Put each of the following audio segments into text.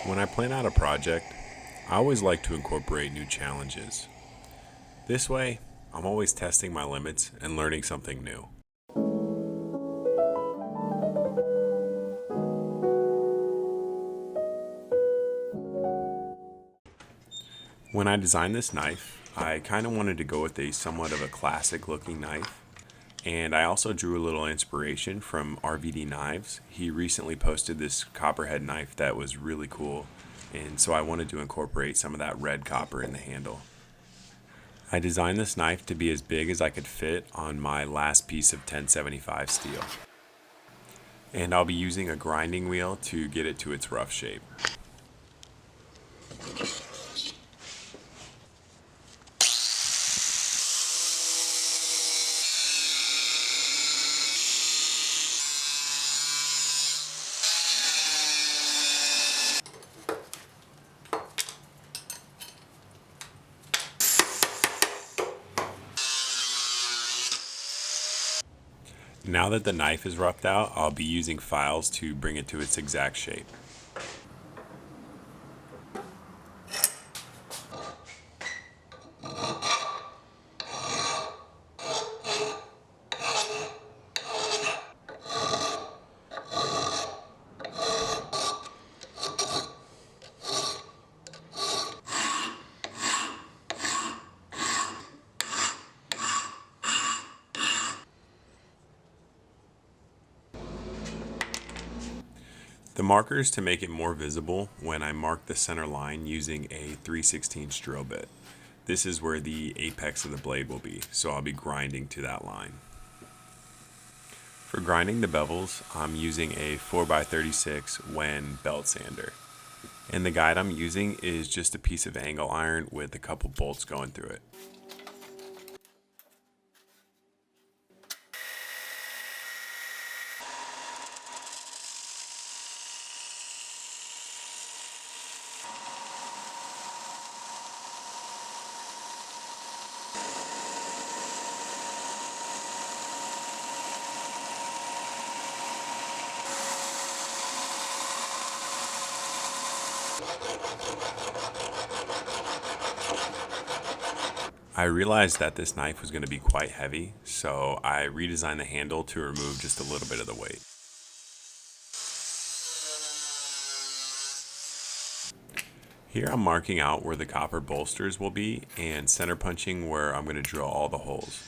When I plan out a project, I always like to incorporate new challenges. This way, I'm always testing my limits and learning something new. When I designed this knife, I kind of wanted to go with a somewhat of a classic looking knife. And I also drew a little inspiration from RVD Knives. He recently posted this copperhead knife that was really cool. And so I wanted to incorporate some of that red copper in the handle. I designed this knife to be as big as I could fit on my last piece of 1075 steel. And I'll be using a grinding wheel to get it to its rough shape. Now that the knife is roughed out, I'll be using files to bring it to its exact shape. The marker is to make it more visible when I mark the center line using a 3/16 drill bit. This is where the apex of the blade will be, so I'll be grinding to that line. For grinding the bevels, I'm using a 4x36 Wen belt sander. And the guide I'm using is just a piece of angle iron with a couple bolts going through it. I realized that this knife was going to be quite heavy, so I redesigned the handle to remove just a little bit of the weight. Here I'm marking out where the copper bolsters will be and center punching where I'm going to drill all the holes.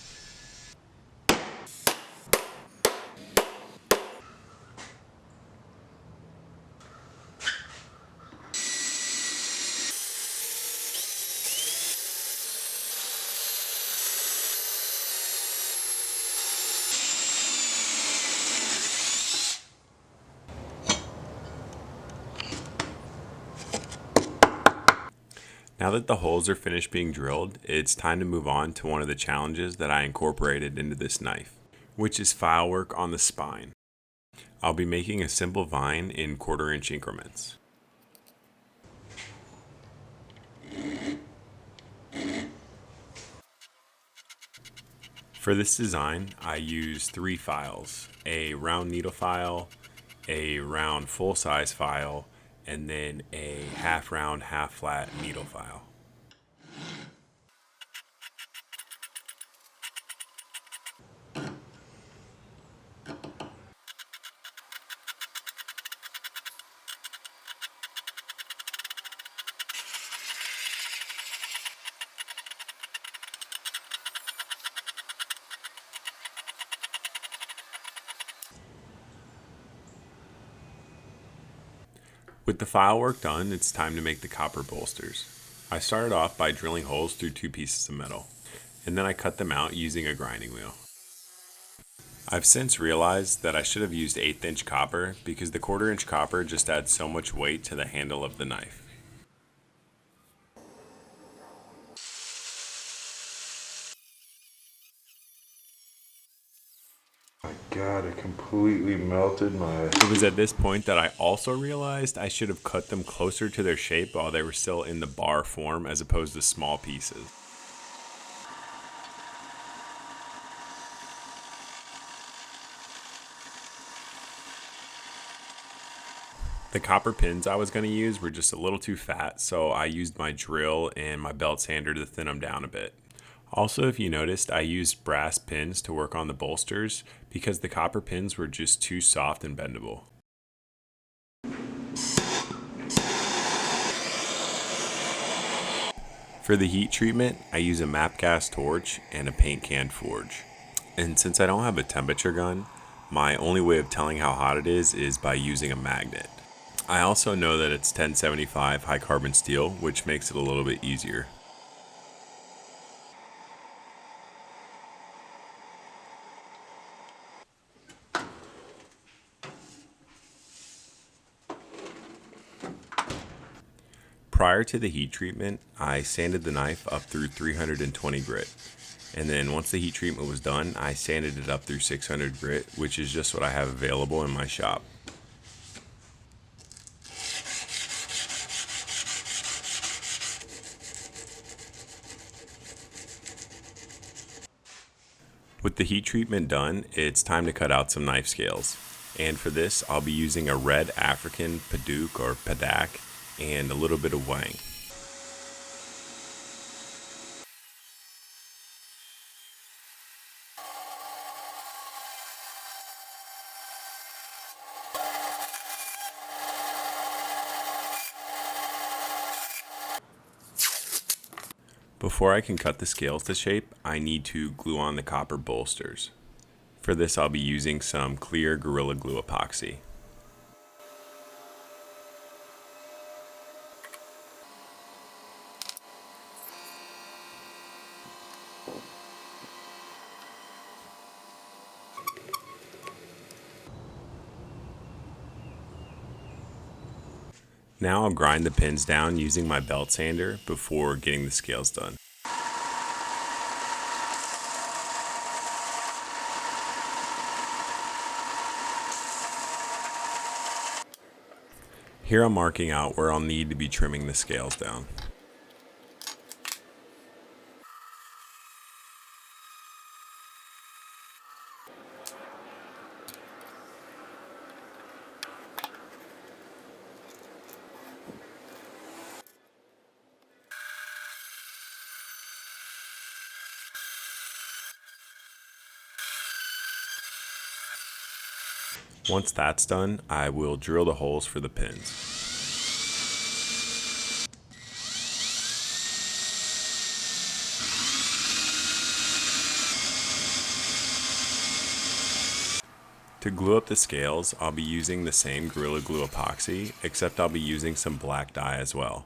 Now that the holes are finished being drilled, it's time to move on to one of the challenges that I incorporated into this knife, which is file work on the spine. I'll be making a simple vine in 1/4 inch increments. For this design, I use 3 files, a round needle file, a round full-size file, and then a half round, half flat needle file. With the file work done, it's time to make the copper bolsters. I started off by drilling holes through 2 pieces of metal, and then I cut them out using a grinding wheel. I've since realized that I should have used 1/8 inch copper because the 1/4 inch copper just adds so much weight to the handle of the knife. God, it completely melted my... It was at this point that I also realized I should have cut them closer to their shape while they were still in the bar form as opposed to small pieces. The copper pins I was going to use were just a little too fat, so I used my drill and my belt sander to thin them down a bit. Also, if you noticed, I used brass pins to work on the bolsters because the copper pins were just too soft and bendable. For the heat treatment, I use a MAP gas torch and a paint can forge. And since I don't have a temperature gun, my only way of telling how hot it is by using a magnet. I also know that it's 1075 high carbon steel, which makes it a little bit easier. Prior to the heat treatment, I sanded the knife up through 320 grit. And then once the heat treatment was done, I sanded it up through 600 grit, which is just what I have available in my shop. With the heat treatment done, it's time to cut out some knife scales. And for this, I'll be using a red African Paduk or Padak and a little bit of Wang. Before I can cut the scales to shape, I need to glue on the copper bolsters. For this, I'll be using some clear Gorilla Glue epoxy. Now I'll grind the pins down using my belt sander before getting the scales done. Here I'm marking out where I'll need to be trimming the scales down. Once that's done, I will drill the holes for the pins. To glue up the scales, I'll be using the same Gorilla Glue epoxy, except I'll be using some black dye as well.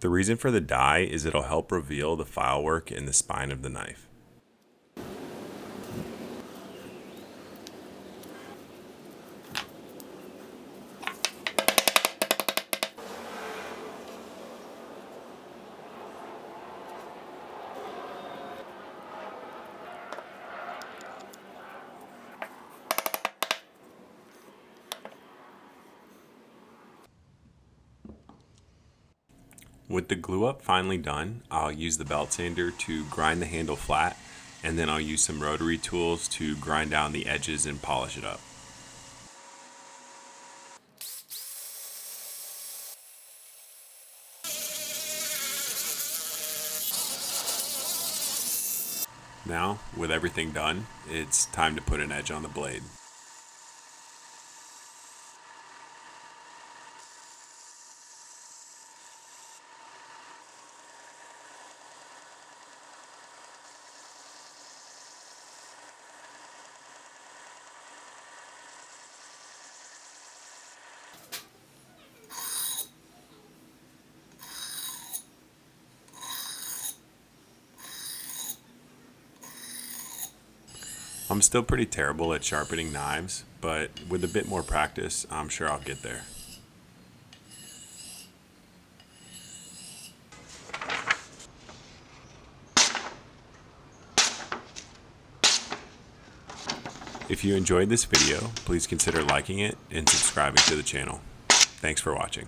The reason for the dye is it'll help reveal the file work in the spine of the knife. With the glue up finally done, I'll use the belt sander to grind the handle flat, and then I'll use some rotary tools to grind down the edges and polish it up. Now, with everything done, it's time to put an edge on the blade. I'm still pretty terrible at sharpening knives, but with a bit more practice, I'm sure I'll get there. If you enjoyed this video, please consider liking it and subscribing to the channel. Thanks for watching.